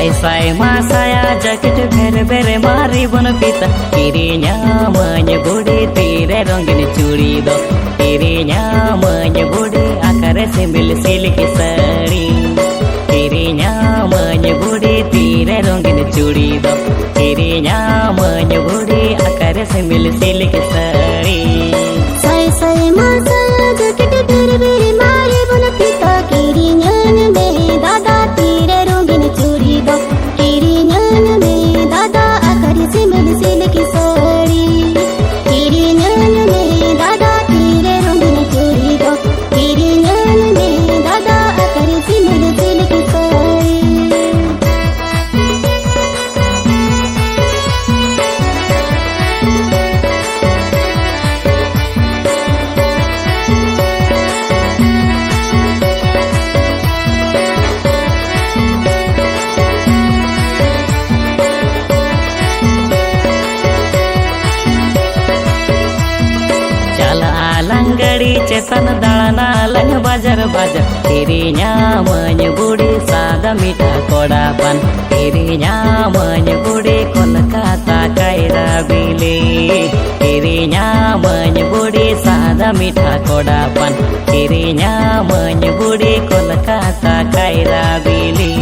Sai Sai मासाया jacket भेरे भेरे मारी बन पिता किरिnya मज बुढ़ी तीरे रंगीन चूड़ी दो किरिnya मज बुढ़ी आकारे सिमिल सिल्क साड़ी किरिnya मज बुढ़ी तीरे रंगीन चूड़ी दो किरिnya मज बुढ़ी आकारे simile silk sari Sai Sai मासाया jacket भेरे भेरे मारी बन पिता किरिnya में दादा तीरे रंगीन चूड़ी दो किरिnya में दादा आकारे सिमिल सिल्क साड़ी किरिnya में दादा तीरे रंगीन चूड़ी दो किरिnya में दादा आकारे सिमिल सिल्क साड़ी लंगड़ी चेतन दाना लंग बाजार बाजार किरिnya मज बुढ़ी सादा मीठा कोड़ा पान किरिnya मज बुढ़ी कोलकाता कायरा बिली किरिnya मज बुढ़ी सादा मीठा कोड़ा पान किरिnya मज बुढ़ी कोलकाता कायरा बिली